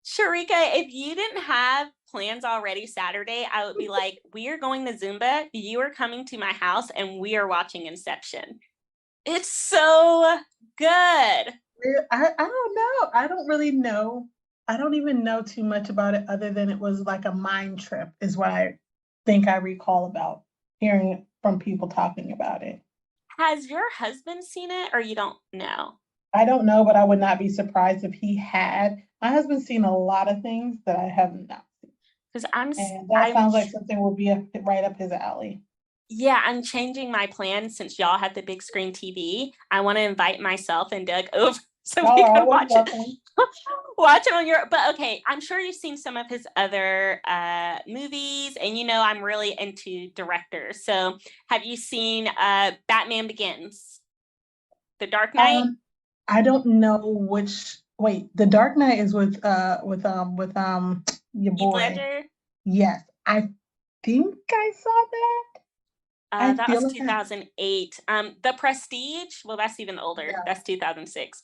Sharika, if you didn't have plans already Saturday, I would be like, we are going to Zumba. You are coming to my house and we are watching Inception. It's so good. I don't know. I don't really know. I don't even know too much about it other than it was like a mind trip is what I think I recall about hearing from people talking about it. Has your husband seen it or you don't know? I don't know, but I would not be surprised if he had. My husband's seen a lot of things that I have not seen. Because and that sounds like something will be right up his alley. Yeah, I'm changing my plan since y'all had the big screen TV. I want to invite myself and Doug over so we can watch it. Watch it on your. But okay, I'm sure you've seen some of his other movies, and you know I'm really into directors. So have you seen Batman Begins, The Dark Knight? I don't know which. Wait, The Dark Knight is with your boy. Ledger? Yes, I think I saw that. That was 2008. The Prestige. Well, that's even older. Yeah. That's 2006.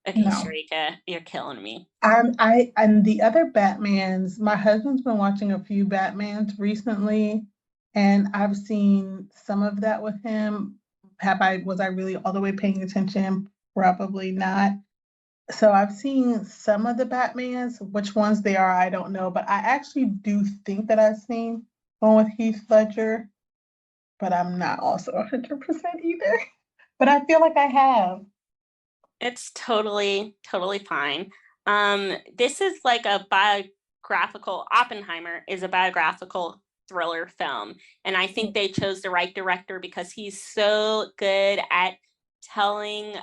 Okay, no. Sharika, you're killing me. And the other Batmans. My husband's been watching a few Batmans recently, and I've seen some of that with him. Was I really all the way paying attention? Probably not. So I've seen some of the Batmans. Which ones they are, I don't know. But I actually do think that I've seen one with Heath Ledger, but I'm not also 100% either. But I feel like I have. It's totally fine. This is like a biographical. Oppenheimer is a biographical thriller film, and I think they chose the right director because he's so good at telling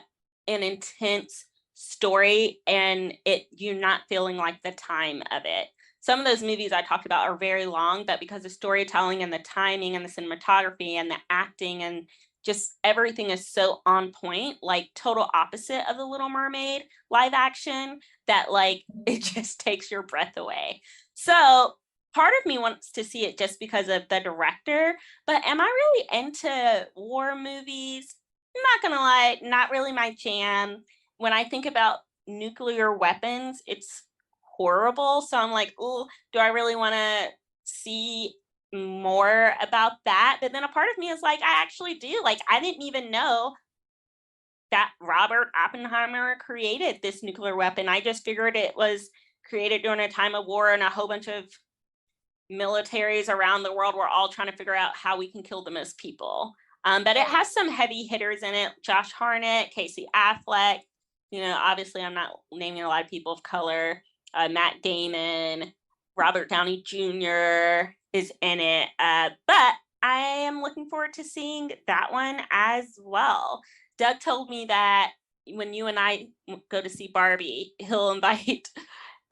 an intense story and you're not feeling like the time of it. Some of those movies I talked about are very long, but because the storytelling and the timing and the cinematography and the acting and just everything is so on point, like total opposite of The Little Mermaid live action, that like it just takes your breath away. So part of me wants to see it just because of the director, but am I really into war movies? I'm not gonna lie, not really my jam. When I think about nuclear weapons, it's horrible. So I'm like, oh, do I really want to see more about that? But then a part of me is like, I actually do. Like, I didn't even know that Robert Oppenheimer created this nuclear weapon. I just figured it was created during a time of war and a whole bunch of militaries around the world were all trying to figure out how we can kill the most people. But it has some heavy hitters in it. Josh Hartnett, Casey Affleck. You know, obviously I'm not naming a lot of people of color. Matt Damon, Robert Downey Jr. is in it. But I am looking forward to seeing that one as well. Doug told me that when you and I go to see Barbie, he'll invite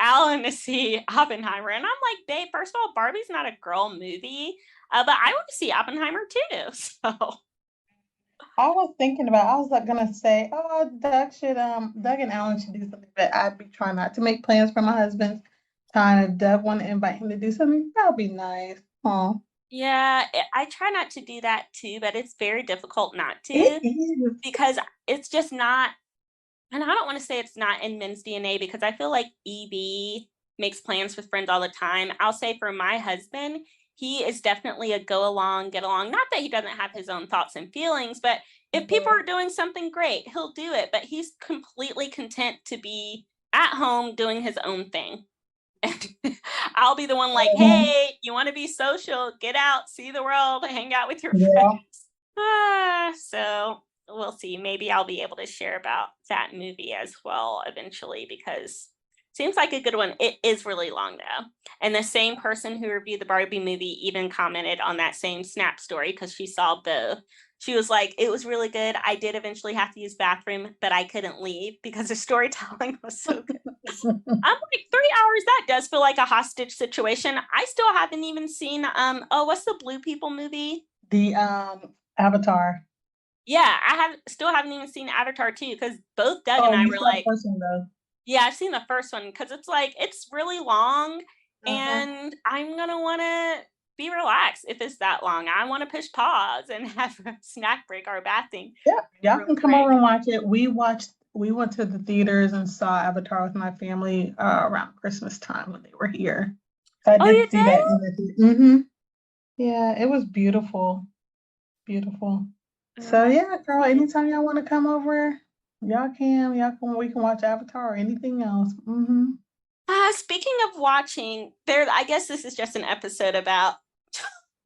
Alan to see Oppenheimer. And I'm like, babe, first of all, Barbie's not a girl movie, but I want to see Oppenheimer too. So I was like gonna say, oh, Doug and Alan should do something, but I'd be trying not to make plans for my husband's time. If Doug want to invite him to do something, that'll be nice. Aw. Yeah, I try not to do that too, but it's very difficult not to because it's just not, and I don't want to say it's not in men's DNA because I feel like EB makes plans with friends all the time. I'll say for my husband, he is definitely a go along, get along. Not that he doesn't have his own thoughts and feelings, but if people are doing something great, he'll do it. But he's completely content to be at home doing his own thing. And I'll be the one like, hey, you want to be social? Get out, see the world, hang out with your friends. So we'll see. Maybe I'll be able to share about that movie as well eventually, because it seems like a good one. It is really long though. And the same person who reviewed the Barbie movie even commented on that same Snap story because she saw both. She was like, it was really good. I did eventually have to use bathroom, but I couldn't leave because the storytelling was so good. I'm like, 3 hours, that does feel like a hostage situation. I still haven't even seen, what's the Blue People movie? The Avatar. Yeah, I still haven't even seen Avatar 2 because both Doug and I were like, yeah, I've seen the first one because it's like, it's really long and I'm going to want to be relaxed if it's that long. I want to push pause and have a snack break or a bath thing. Yeah, y'all can come over and watch it. We went to the theaters and saw Avatar with my family around Christmas time when they were here. So I did see that in the theater. Yeah, it was beautiful. Beautiful. So yeah, girl, anytime y'all want to come over, y'all can. We can watch Avatar or anything else. Speaking of watching, I guess this is just an episode about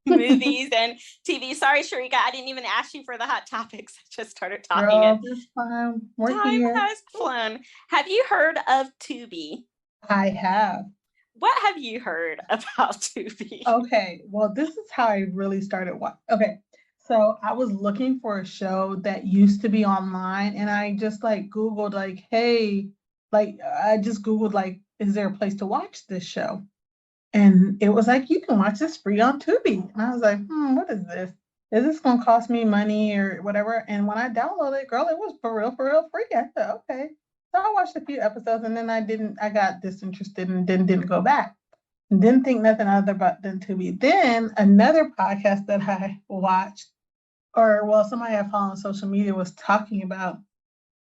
movies and TV. Sorry, Sharika, I didn't even ask you for the hot topics. I just started talking. Girl, it's fine. Time has flown. Have you heard of Tubi? I have. What have you heard about Tubi? Okay, well, this is how I really started watching. Okay, so I was looking for a show that used to be online, and I just like Googled like, hey, like I just Googled like, is there a place to watch this show? And it was like, you can watch this free on Tubi. And I was like, what is this? Is this gonna cost me money or whatever? And when I downloaded it, girl, it was for real free. I said, okay. So I watched a few episodes and then I got disinterested and didn't go back. Didn't think nothing other about than Tubi. Then another podcast that I watched, somebody I follow on social media was talking about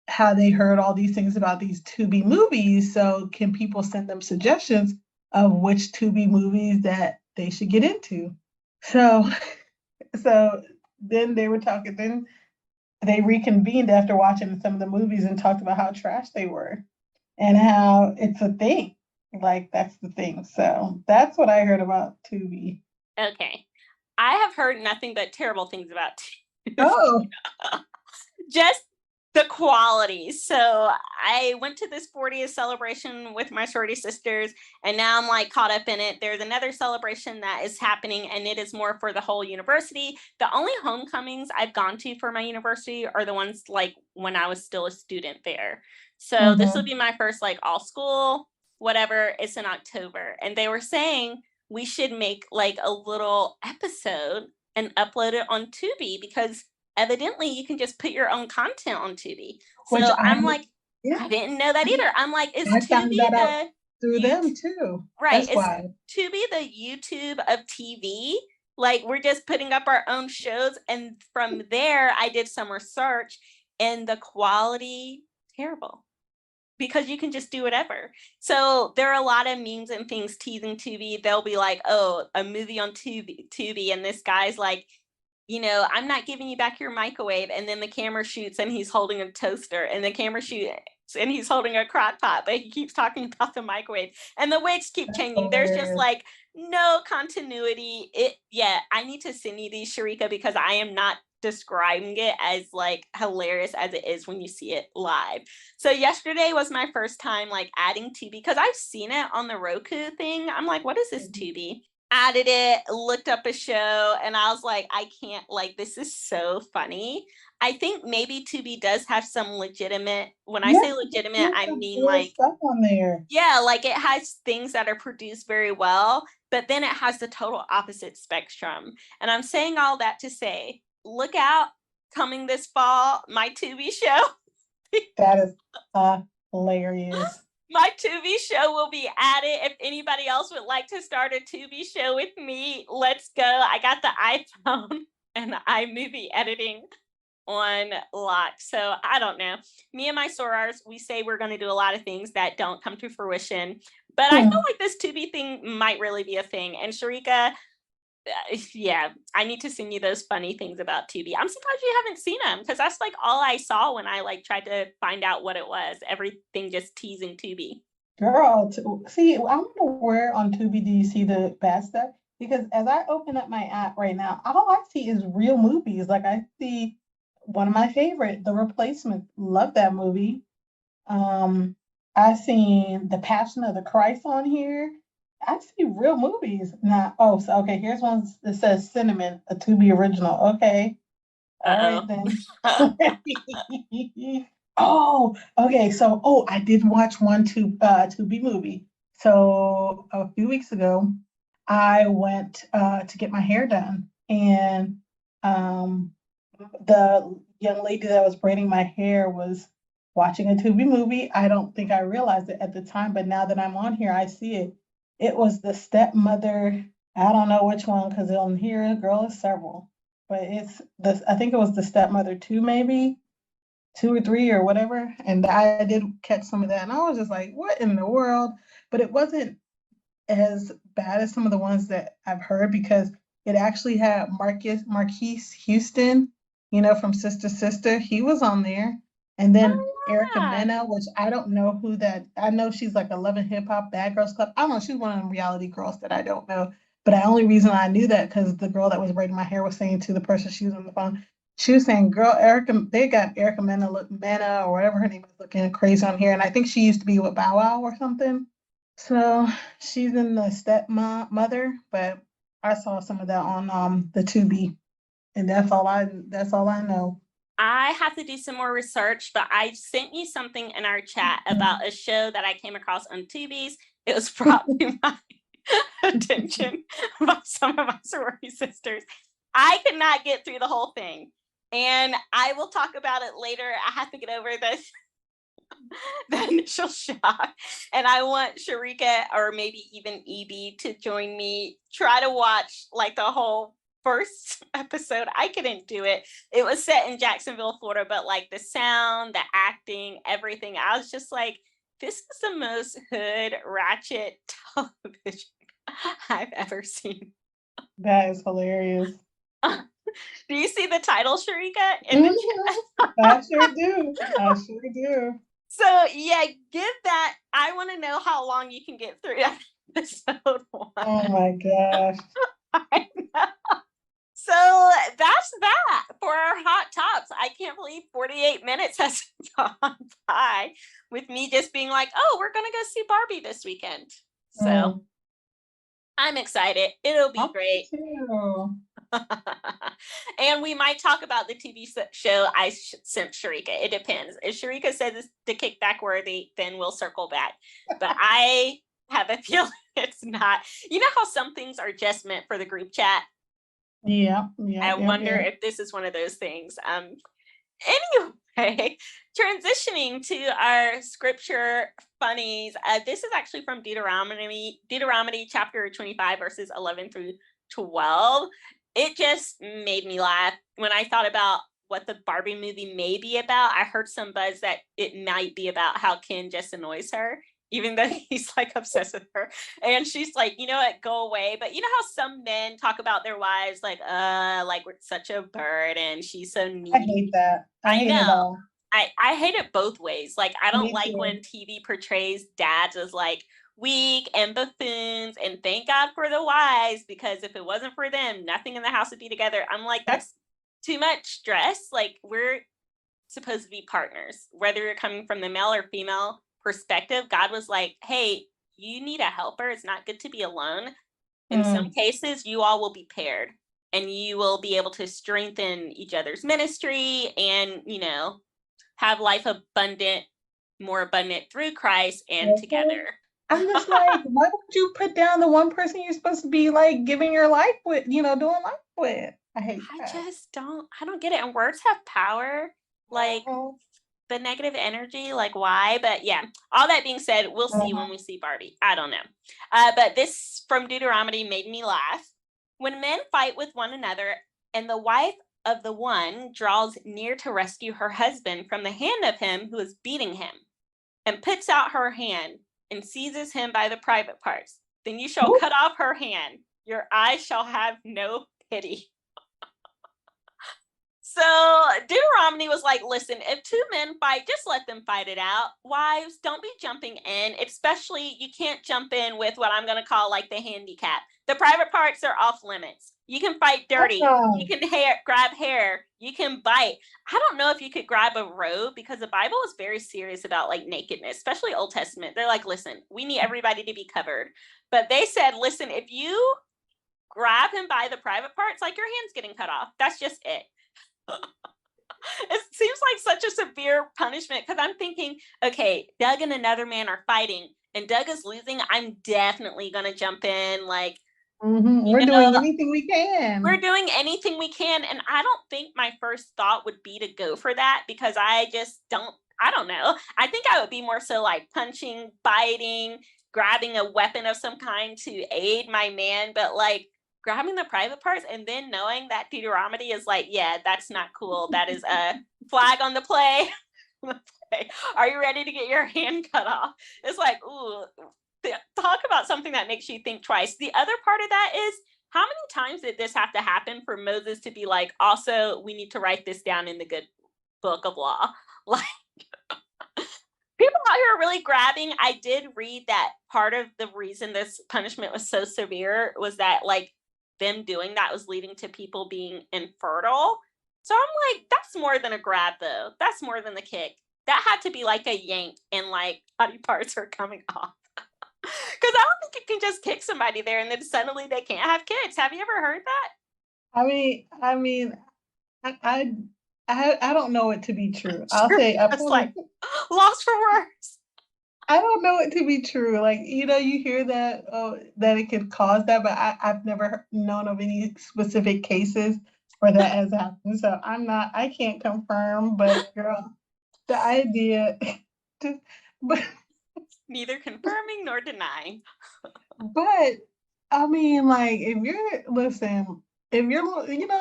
how they heard all these things about these Tubi movies. So can people send them suggestions of which Tubi movies that they should get into? So then they were talking, then they reconvened after watching some of the movies and talked about how trash they were and how it's a thing. Like, that's the thing. So that's what I heard about Tubi. Okay. I have heard nothing but terrible things about Tubi. Oh. Just the quality. So I went to this 40th celebration with my sorority sisters, and now I'm like caught up in it. There's another celebration that is happening, and it is more for the whole university. The only homecomings I've gone to for my university are the ones like when I was still a student there. So this will be my first like all school, whatever. It's in October. And they were saying we should make like a little episode and upload it on Tubi because evidently you can just put your own content on Tubi. So I'm like, I didn't know that either. I'm like, is Tubi through them too? Right. Is Tubi the YouTube of TV? Like, we're just putting up our own shows. And from there, I did some research and the quality, terrible. Because you can just do whatever. So there are a lot of memes and things teasing Tubi. They'll be like, oh, a movie on Tubi. And this guy's like, you know, I'm not giving you back your microwave. And then the camera shoots and he's holding a toaster, and the camera shoots and he's holding a crock pot, but he keeps talking about the microwave and the wigs keep changing. There's just like no continuity. I need to send you these, Sharika, because I am not describing it as like hilarious as it is when you see it live. So yesterday was my first time like adding Tubi because I've seen it on the Roku thing. I'm like, what is this Tubi? Added it, looked up a show, and I was like, I can't, like, this is so funny. I think maybe Tubi does have some legitimate, when I say legitimate, I mean like stuff on there. Yeah, like it has things that are produced very well, but then it has the total opposite spectrum. And I'm saying all that to say, look out, coming this fall, my Tubi show. That is hilarious. My Tubi show will be added. If anybody else would like to start a Tubi show with me, let's go. I got the iPhone and iMovie editing on lock. So I don't know. Me and my sorors, we say we're going to do a lot of things that don't come to fruition. But I feel like this Tubi thing might really be a thing. And Sharika, Yeah, I need to send you those funny things about Tubi. I'm surprised you haven't seen them because that's like all I saw when I like tried to find out what it was. Everything just teasing Tubi. Girl, see, I wonder where on Tubi do you see the bad stuff? Because as I open up my app right now, all I see is real movies. Like I see one of my favorite, The Replacement. Love that movie. Um, I seen The Passion of the Christ on here. I see real movies. Now, oh, so okay, here's one that says Cinnamon, a Tubi original. Okay. All right then. Uh-oh. Oh, okay. So, I did watch one Tubi movie. So a few weeks ago, I went to get my hair done, and um, the young lady that was braiding my hair was watching a Tubi movie. I don't think I realized it at the time, but now that I'm on here, I see it. It was the stepmother. I don't know which one because on here, girl, is several, but it's this. I think it was the stepmother two, maybe two or three or whatever. And I did catch some of that, and I was just like, "What in the world?" But it wasn't as bad as some of the ones that I've heard because it actually had Marquise Houston, from Sister Sister. He was on there. And then Oh Erica yeah. Mena, which I don't know who that. I know she's like a Love and Hip Hop Bad Girls Club. I don't know. She's one of them reality girls that I don't know. But the only reason I knew that because the girl that was braiding my hair was saying to the person she was on the phone, she was saying, "Girl, they got Erica Mena or whatever her name is looking crazy on here." And I think she used to be with Bow Wow or something. So she's in the stepmother, but I saw some of that on the Tubi, and that's all I know. I have to do some more research, but I sent you something in our chat about a show that I came across on Tubi's. It was brought to my attention by some of my sorority sisters. I could not get through the whole thing. And I will talk about it later. I have to get over this the initial shock. And I want Sharika or maybe even EB to join me, try to watch like the whole first episode. I couldn't do it. It was set in Jacksonville, Florida, but like the sound, the acting, everything, I was just like, this is the most hood ratchet television I've ever seen. That is hilarious. Do you see the title, Sharika, in the chat? I sure do. I sure do. So yeah, give that. I want to know how long you can get through episode one. Oh my gosh. I know. So that's that for our hot tops. I can't believe 48 minutes has gone by with me just being like, oh, we're going to go see Barbie this weekend. So I'm excited. It'll be great. Too. And we might talk about the TV show I sent Sharika. It depends. If Sharika says the kickback worthy, then we'll circle back. But I have a feeling it's not. You know how some things are just meant for the group chat? Yeah. I wonder if this is one of those things. Anyway, transitioning to our scripture funnies. This is actually from Deuteronomy chapter 25, verses 11 through 12. It just made me laugh when I thought about what the Barbie movie may be about. I heard some buzz that it might be about how Ken just annoys her, even though he's like obsessed with her. And she's like, you know what, go away. But you know how some men talk about their wives like we're such a burden. She's so needy. I hate that. I hate it all. I hate it both ways. Like, I don't Me like too. when TV portrays dads as like weak and buffoons, and thank God for the wives, because if it wasn't for them, nothing in the house would be together. I'm like, that's too much stress. Like, we're supposed to be partners, whether you're coming from the male or female perspective. God was like, hey, you need a helper. It's not good to be alone. In some cases, you all will be paired and you will be able to strengthen each other's ministry and, have life more abundant through Christ and together. I'm just like, why would you put down the one person you're supposed to be like giving your life with, doing life with? I hate that. I don't get it. And words have power. Like, the negative energy, like, why? But yeah, all that being said, we'll see when we see Barbie. I don't know. But this from Deuteronomy made me laugh. When men fight with one another and the wife of the one draws near to rescue her husband from the hand of him who is beating him, and puts out her hand and seizes him by the private parts, then you shall cut off her hand Your eyes shall have no pity. So Deuteronomy was like, listen, if two men fight, just let them fight it out. Wives, don't be jumping in, especially you can't jump in with what I'm going to call like the handicap. The private parts are off limits. You can fight dirty. You can grab hair. You can bite. I don't know if you could grab a robe because the Bible is very serious about like nakedness, especially Old Testament. They're like, listen, we need everybody to be covered. But they said, listen, if you grab him by the private parts, like your hand's getting cut off. That's just it. It seems like such a severe punishment because I'm thinking, okay, Doug and another man are fighting and Doug is losing. I'm definitely going to jump in. Like, we're doing anything we can. We're doing anything we can. And I don't think my first thought would be to go for that because I don't know. I think I would be more so like punching, biting, grabbing a weapon of some kind to aid my man. But like, grabbing the private parts and then knowing that Deuteronomy is like, yeah, that's not cool. That is a flag on the play. Are you ready to get your hand cut off? It's like, ooh, talk about something that makes you think twice. The other part of that is, how many times did this have to happen for Moses to be like, also, we need to write this down in the good book of law? Like, people out here are really grabbing. I did read that part of the reason this punishment was so severe was that like them doing that was leading to people being infertile. So I'm like, that's more than a grab though. That's more than the kick. That had to be like a yank and like body parts are coming off. Because I don't think you can just kick somebody there and then suddenly they can't have kids. Have you ever heard that? I don't know it to be true. I'll say it's like lost for words. I don't know it to be true. Like, you hear that that it could cause that, but I've never known of any specific cases where that has happened. So I can't confirm, but girl, the idea, but neither confirming nor denying. But I mean, like, if you're,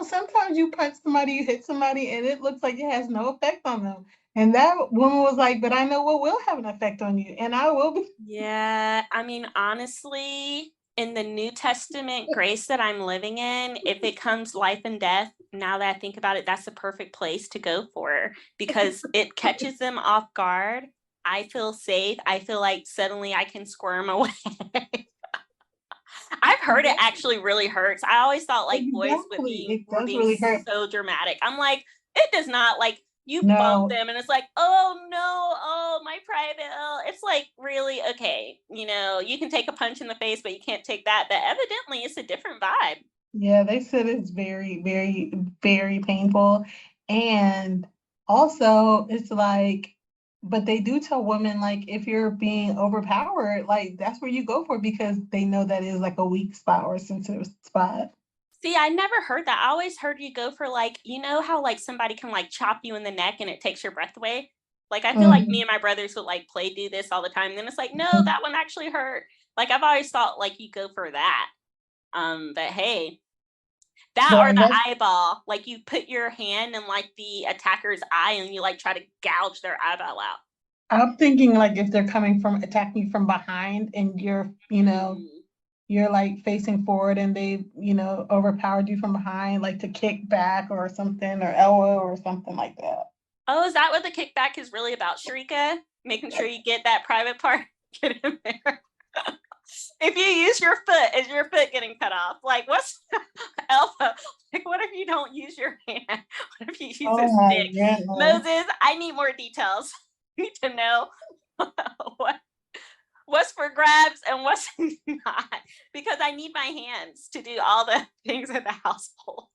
sometimes you punch somebody, you hit somebody, and it looks like it has no effect on them. And that woman was like, but I know what will have an effect on you, and I will be. Yeah, I mean, honestly, in the New Testament grace that I'm living in, if it comes life and death, now that I think about it, that's the perfect place to go for because it catches them off guard. I feel safe. I feel like suddenly I can squirm away. I've heard it actually really hurts. I always thought like boys were being really so dramatic. I'm like, it does not. Like, you bump them and it's like, oh no, oh my private, oh. It's like, really, okay, you can take a punch in the face, but you can't take that. But evidently it's a different vibe. Yeah, they said it's very, very, very painful. And also it's like, but they do tell women, like, if you're being overpowered, like, that's where you go for because they know that is like a weak spot or a sensitive spot. See, I never heard that. I always heard you go for like, how like somebody can like chop you in the neck and it takes your breath away. Like, I feel like me and my brothers would like do this all the time. And then it's like, no, that one actually hurt. Like, I've always thought like you go for that. But hey, that or the eyeball, like you put your hand in like the attacker's eye and you like try to gouge their eyeball out. I'm thinking like if they're attacking you from behind and you're, you're like facing forward and they, overpowered you from behind, like to kick back or something, or elbow or something like that. Oh, is that what the kickback is really about, Sharika? Making sure you get that private part, get in there. If you use your foot, is your foot getting cut off? Like, what's elbow? Like, what if you don't use your hand? What if you use a stick? Goodness. Moses, I need more details. I need to know what's for grabs and what's not, because I need my hands to do all the things in the household.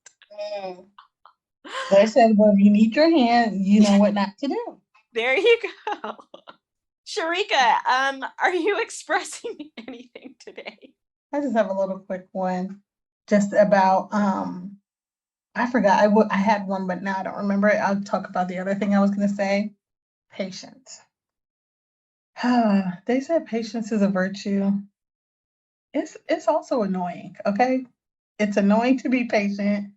They said, well, if you need your hand, you know what not to do. There you go. Sharika, are you expressing anything today? I just have a little quick one just about, I forgot, I had one, but now I don't remember it. I'll talk about the other thing I was going to say. Patience. They said patience is a virtue. It's also annoying, okay? It's annoying to be patient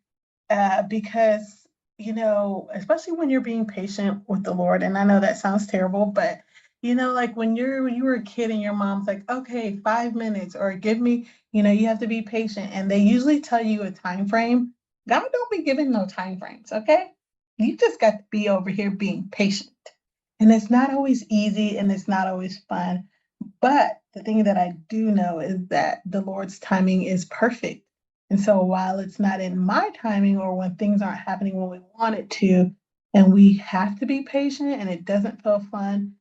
because, especially when you're being patient with the Lord, and I know that sounds terrible, but Like when you were a kid and your mom's like, okay, 5 minutes, or give me, you have to be patient. And they usually tell you a time frame. God don't be giving no time frames, okay? You just got to be over here being patient. And it's not always easy and it's not always fun. But the thing that I do know is that the Lord's timing is perfect. And so while it's not in my timing or when things aren't happening when we want it to, and we have to be patient and it doesn't feel fun,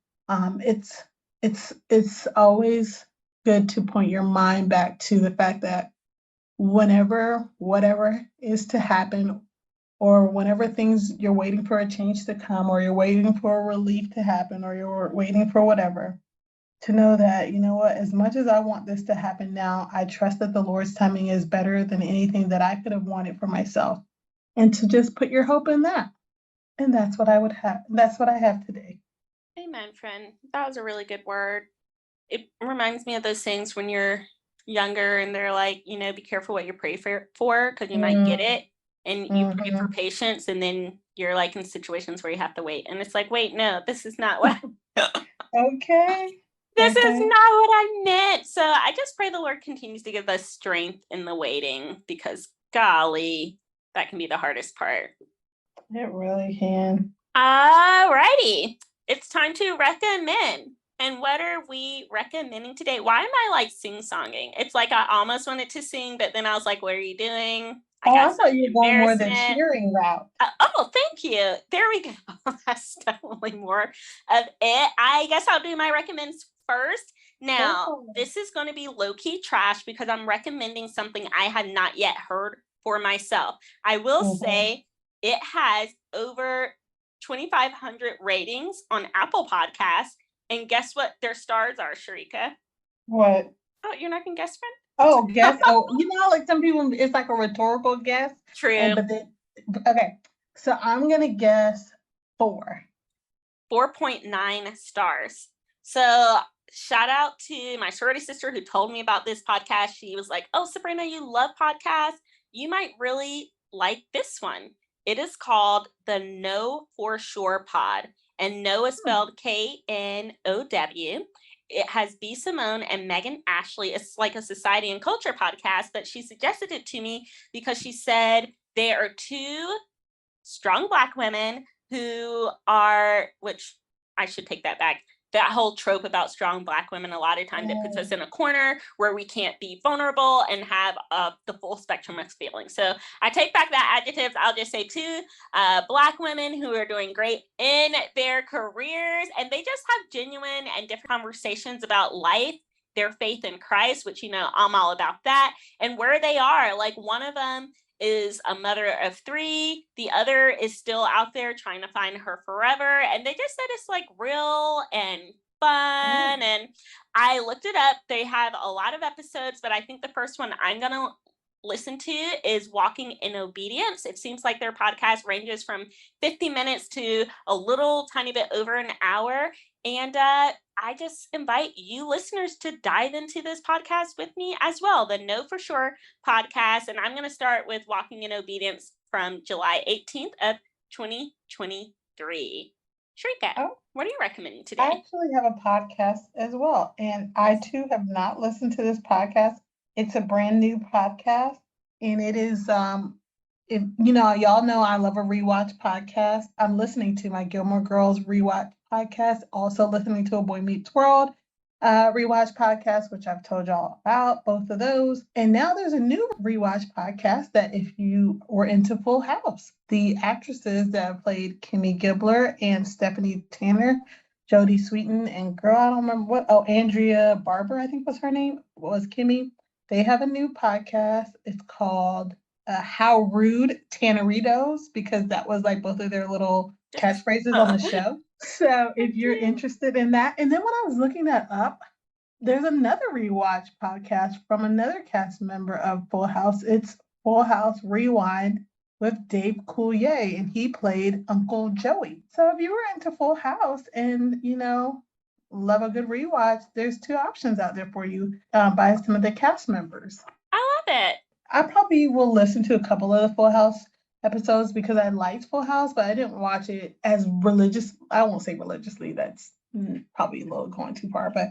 it's it's always good to point your mind back to the fact that whenever whatever is to happen, or whenever things you're waiting for a change to come, or you're waiting for a relief to happen, or you're waiting for whatever, to know that, what, as much as I want this to happen now, I trust that the Lord's timing is better than anything that I could have wanted for myself. And to just put your hope in that. And that's what I would have. That's what I have today. Amen, friend. That was a really good word. It reminds me of those things when you're younger and they're like, be careful what you pray for because you might get it. And you pray for patience, and then you're like in situations where you have to wait. And it's like, wait, no, this is not what Okay. This is not what I meant. So I just pray the Lord continues to give us strength in the waiting, because golly, that can be the hardest part. It really can. Alrighty. It's time to recommend. And what are we recommending today? Why am I like sing-songing? It's like I almost wanted to sing, but then I was like, what are you doing? I thought you were going more the cheering route. Thank you. There we go. That's definitely more of it. I guess I'll do my recommends first. Now, This is going to be low-key trash because I'm recommending something I had not yet heard for myself. I will say it has over 2,500 ratings on Apple Podcasts. And guess what their stars are, Sharika? What? Oh, you're not going to guess, friend? Oh, guess. Like some people, it's like a rhetorical guess. True. Okay. So I'm going to guess 4. 4.9 stars. So shout out to my sorority sister who told me about this podcast. She was like, oh, Sabrina, you love podcasts. You might really like this one. It is called the Know For Sure Pod. And Know is spelled K-N-O-W. It has B. Simone and Megan Ashley. It's like a society and culture podcast, but she suggested it to me because she said there are 2 strong Black women who are, which I should take that back. That whole trope about strong Black women, a lot of times it puts us in a corner where we can't be vulnerable and have the full spectrum of feelings. So I take back that adjective. I'll just say 2 Black women who are doing great in their careers, and they just have genuine and different conversations about life, their faith in Christ, which, I'm all about that, and where they are. Like, one of them is a mother of 3. The other is still out there trying to find her forever. And they just said it's like real and fun. And I looked it up. They have a lot of episodes, but I think the first one I'm going to listen to is Walking in Obedience. It seems like their podcast ranges from 50 minutes to a little tiny bit over an hour. And I just invite you listeners to dive into this podcast with me as well, the Know For Sure podcast. And I'm going to start with Walking in Obedience from July 18th of 2023. Shrika, what are you recommending today? I actually have a podcast as well. And I too have not listened to this podcast. It's a brand new podcast. And it is, y'all know I love a rewatch podcast. I'm listening to my Gilmore Girls rewatch podcast, also listening to a Boy Meets World rewatch podcast, which I've told y'all about, both of those. And now there's a new rewatch podcast that if you were into Full House, the actresses that have played Kimmy Gibbler and Stephanie Tanner, Jodie Sweetin, and girl, I don't remember Andrea Barber, I think was her name, was Kimmy. They have a new podcast. It's called How Rude Tanneritos, because that was like both of their little catchphrases on the show. So if you're interested in that. And then when I was looking that up, there's another rewatch podcast from another cast member of Full House. It's Full House Rewind with Dave Coulier, and he played Uncle Joey. So if you were into Full House and, love a good rewatch, there's 2 options out there for you by some of the cast members. I love it. I probably will listen to a couple of the Full House episodes because I liked Full House, but I didn't watch it as religious. I won't say religiously. That's probably a little going too far, but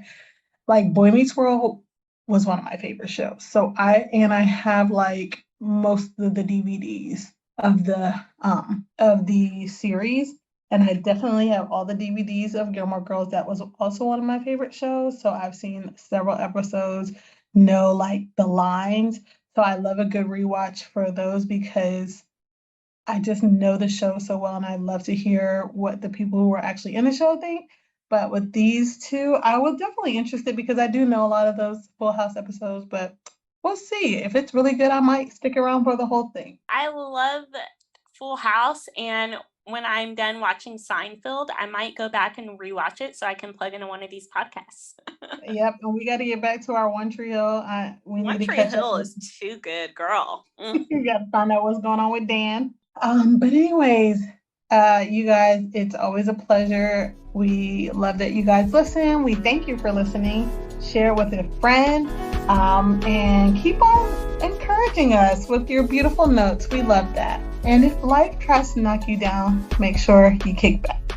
like Boy Meets World was one of my favorite shows. So I have like most of the DVDs of the series. And I definitely have all the DVDs of Gilmore Girls. That was also one of my favorite shows. So I've seen several episodes, know like the lines. So I love a good rewatch for those because I just know the show so well and I love to hear what the people who were actually in the show think. But with these two, I was definitely interested because I do know a lot of those Full House episodes, but we'll see. If it's really good, I might stick around for the whole thing. I love Full House, and when I'm done watching Seinfeld, I might go back and rewatch it so I can plug into one of these podcasts. Yep, and we got to get back to our One Tree Hill. We One need to Tree catch Hill up. is too good, girl. You got to find out what's going on with Dan. But anyways, you guys, it's always a pleasure. We love that you guys listen. We thank you for listening. Share it with a friend, and keep on encouraging us with your beautiful notes. We love that. And if life tries to knock you down, make sure you kick back.